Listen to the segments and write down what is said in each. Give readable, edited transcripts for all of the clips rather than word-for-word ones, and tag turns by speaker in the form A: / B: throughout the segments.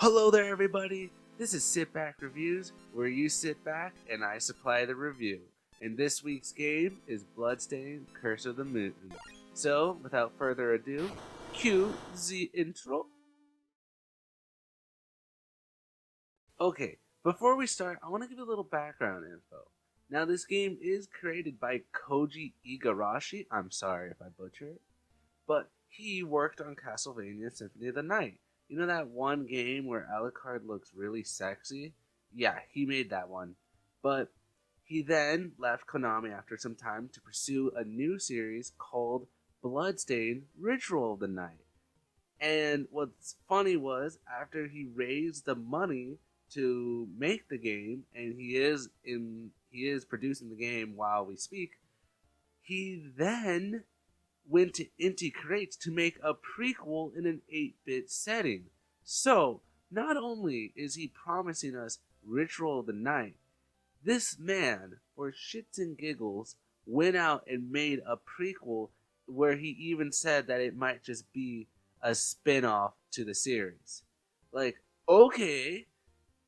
A: Hello there, everybody. This is Sit Back Reviews, where you sit back and I supply the review. And this week's game is Bloodstained, Curse of the Moon. So, without further ado, cue the intro. Okay, before we start, I want to give a little background info. Now, this game is created by Koji Igarashi. I'm sorry if I butcher it. But he worked on Castlevania Symphony of the Night. You know that one game where Alucard looks really sexy? Yeah, he made that one. But he then left Konami after some time to pursue a new series called Bloodstained Ritual of the Night. And what's funny was after he raised the money to make the game, and he is producing the game while we speak, he then went to Inti Creates to make a prequel in an 8-bit setting. So, not only is he promising us Ritual of the Night, this man, for shits and giggles, went out and made a prequel where he even said that it might just be a spin-off to the series. Like, okay.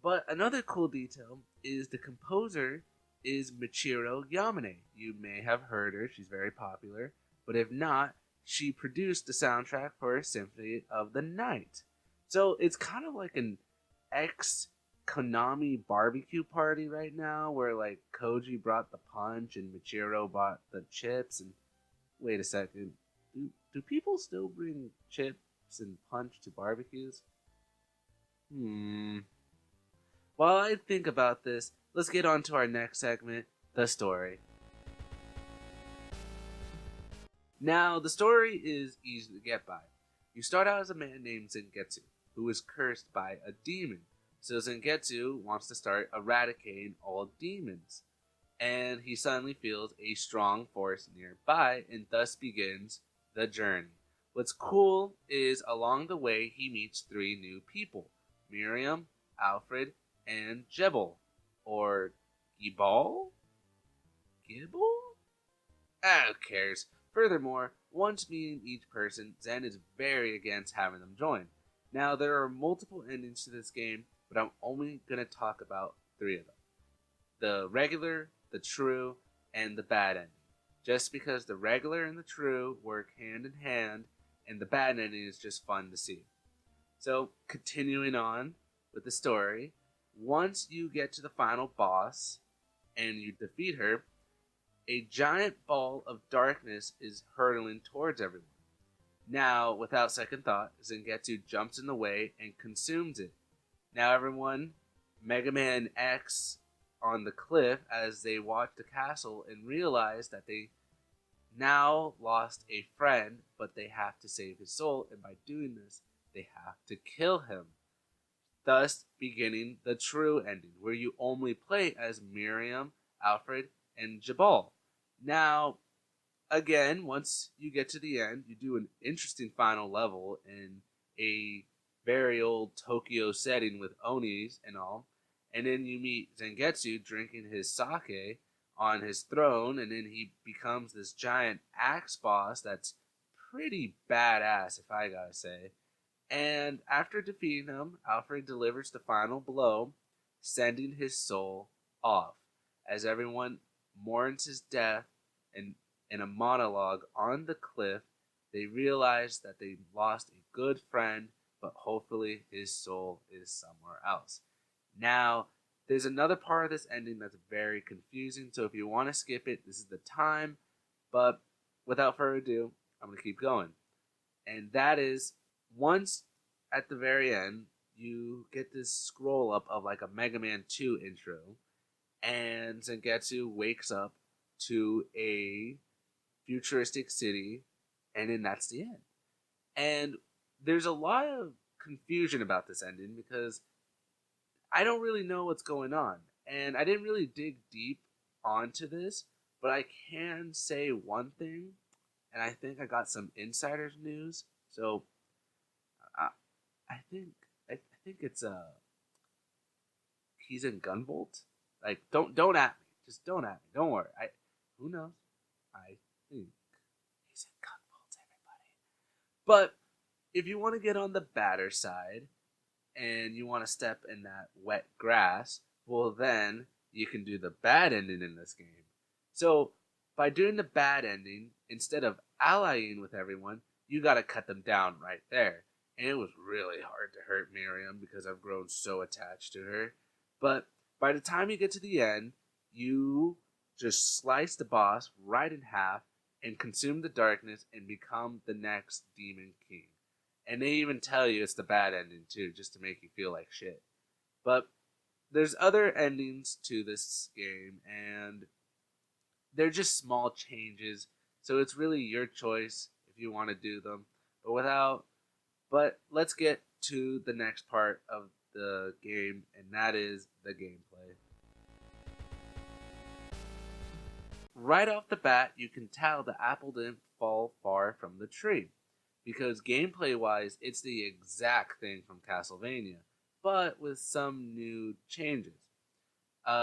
A: But another cool detail is the composer is Michiru Yamane. You may have heard her, she's very popular. But if not, she produced the soundtrack for Symphony of the Night. So it's kind of like an ex Konami barbecue party right now, where like Koji brought the punch and Michiru bought the chips. And wait a second, do people still bring chips and punch to barbecues? While I think about this, let's get on to our next segment, the story. Now, the story is easy to get by. You start out as a man named Zangetsu, who is cursed by a demon. So Zangetsu wants to start eradicating all demons. And he suddenly feels a strong force nearby, and thus begins the journey. What's cool is along the way he meets 3 new people. Miriam, Alfred, and Jebel. Or Gibal? Gibble? Who cares? Furthermore, once meeting each person, Zen is very against having them join. Now, there are multiple endings to this game, but I'm only going to talk about 3 of them. The regular, the true, and the bad ending. Just because the regular and the true work hand in hand, and the bad ending is just fun to see. So, continuing on with the story, once you get to the final boss, and you defeat her, a giant ball of darkness is hurtling towards everyone. Now, without second thought, Zangetsu jumps in the way and consumes it. Now everyone, Mega Man X on the cliff as they watch the castle and realize that they now lost a friend, but they have to save his soul, and by doing this, they have to kill him. Thus beginning the true ending, where you only play as Miriam, Alfred, and Jabal. Now, again, once you get to the end, you do an interesting final level in a very old Tokyo setting with Onis and all. And then you meet Zangetsu drinking his sake on his throne, and then he becomes this giant axe boss that's pretty badass, if I gotta say. And after defeating him, Alfred delivers the final blow, sending his soul off, as everyone mourns his death, and in a monologue on the cliff, they realize that they lost a good friend, but hopefully his soul is somewhere else. Now, there's another part of this ending that's very confusing, so if you want to skip it, this is the time, but without further ado, I'm going to keep going. And that is, once at the very end, you get this scroll up of like a Mega Man 2 intro, and Zangetsu wakes up to a futuristic city, and then that's the end. And there's a lot of confusion about this ending because I don't really know what's going on, and I didn't really dig deep onto this, but I can say one thing, and I think I got some insider's news. So I think it's he's in Gunvolt. Like don't at me, just don't at me. Don't worry. Who knows? I think he's in Gunvolt, everybody. But if you want to get on the badder side, and you want to step in that wet grass, well then you can do the bad ending in this game. So by doing the bad ending, instead of allying with everyone, you gotta cut them down right there. And it was really hard to hurt Miriam because I've grown so attached to her. But by the time you get to the end, you just slice the boss right in half and consume the darkness and become the next Demon King. And they even tell you it's the bad ending too, just to make you feel like shit. But there's other endings to this game, and they're just small changes, so it's really your choice if you want to do them. But let's get to the next part of the game, and that is the gameplay. Right off the bat, you can tell the apple didn't fall far from the tree, because gameplay wise, it's the exact thing from Castlevania, but with some new changes,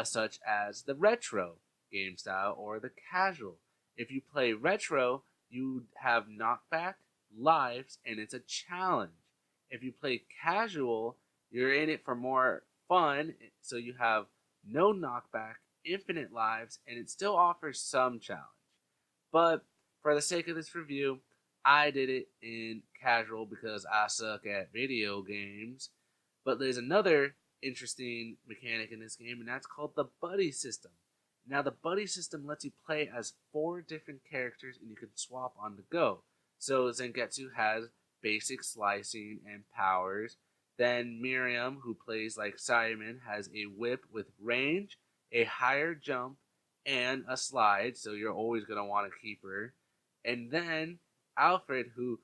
A: such as the retro game style or the casual. If you play retro, you have knockback, lives, and it's a challenge. If you play casual, you're in it for more fun, so you have no knockback, infinite lives, and it still offers some challenge. But for the sake of this review, I did it in casual because I suck at video games. But there's another interesting mechanic in this game, and that's called the buddy system. Now, the buddy system lets you play as 4 different characters, and you can swap on the go. So Zangetsu has basic slicing and powers. Then Miriam, who plays like Simon, has a whip with range, a higher jump, and a slide, so you're always going to want to keep her. And then Alfred, who,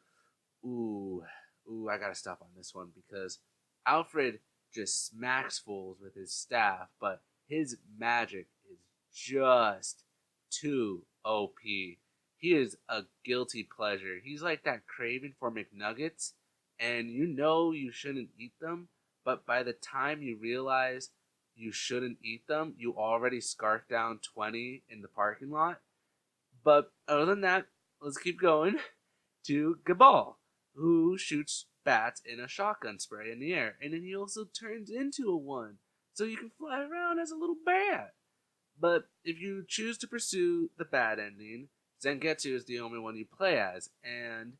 A: I gotta stop on this one, because Alfred just smacks fools with his staff, but his magic is just too OP. He is a guilty pleasure. He's like that craving for McNuggets, and you know you shouldn't eat them, but by the time you realize you shouldn't eat them, you already scarfed down 20 in the parking lot. But other than that, let's keep going to Gabal, who shoots bats in a shotgun spray in the air, and then he also turns into a one, so you can fly around as a little bat. But if you choose to pursue the bad ending, Zangetsu is the only one you play as, and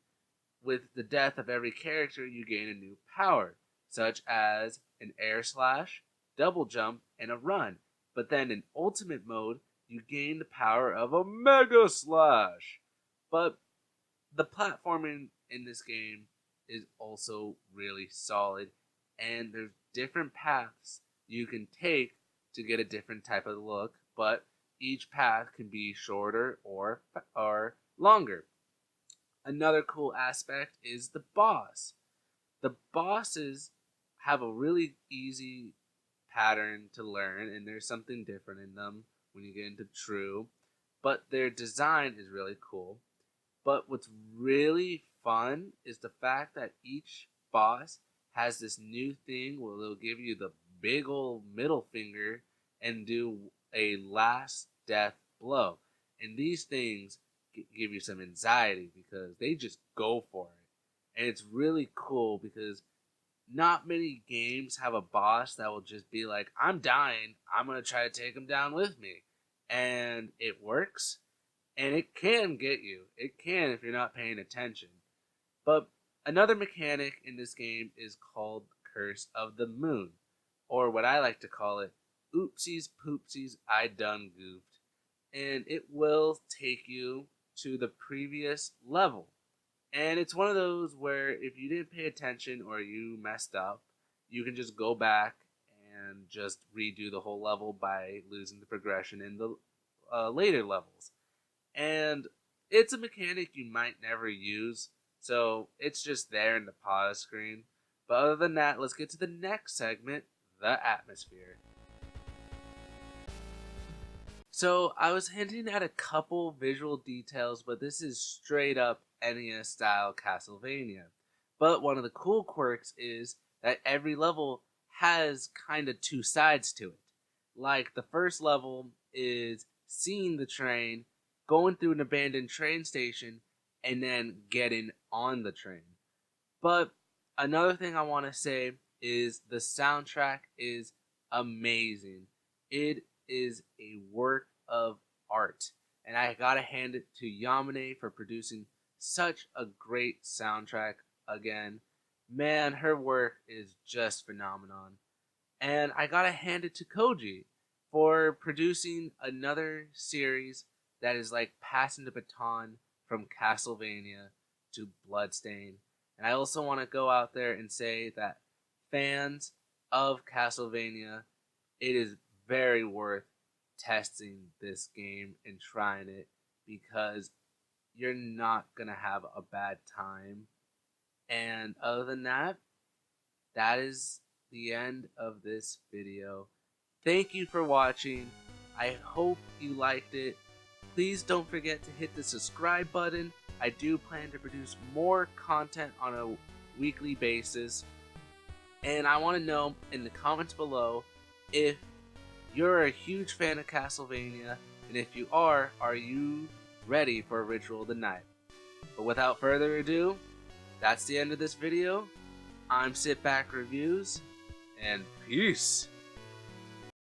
A: with the death of every character, you gain a new power, such as an air slash, double jump, and a run. But then in ultimate mode, you gain the power of a mega slash. But the platforming in this game is also really solid, and there's different paths you can take to get a different type of look, but each path can be shorter or longer. Another cool aspect is the boss. The bosses have a really easy pattern to learn, and there's something different in them when you get into True, but their design is really cool. But what's really fun is the fact that each boss has this new thing where they'll give you the big old middle finger and do a last death blow. And these things give you some anxiety because they just go for it. And it's really cool because not many games have a boss that will just be like, I'm dying, I'm going to try to take him down with me. And it works. And it can get you. It can if you're not paying attention. But another mechanic in this game is called Curse of the Moon. Or what I like to call it, oopsies poopsies, I done goofed. And it will take you to the previous level. And it's one of those where if you didn't pay attention or you messed up, you can just go back and just redo the whole level by losing the progression in the later levels. And it's a mechanic you might never use, so it's just there in the pause screen. But other than that, let's get to the next segment, the atmosphere. So I was hinting at a couple visual details, but this is straight up NES style Castlevania. But one of the cool quirks is that every level has kind of 2 sides to it. Like the first level is seeing the train, going through an abandoned train station, and then getting on the train. But another thing I want to say is the soundtrack is amazing. It is a work of art. And I gotta hand it to Yamane for producing such a great soundtrack again. Man, her work is just phenomenon. And I gotta hand it to Koji for producing another series that is like passing the baton from Castlevania to Bloodstained. And I also want to go out there and say that fans of Castlevania, it is very worth testing this game and trying it because you're not gonna have a bad time. And other than that, that is the end of this video. Thank you for watching. I hope you liked it. Please don't forget to hit the subscribe button. I do plan to produce more content on a weekly basis. And I want to know in the comments below if you're a huge fan of Castlevania, and if you are you ready for a Ritual of the Night? But without further ado, that's the end of this video. I'm Sit Back Reviews, and peace!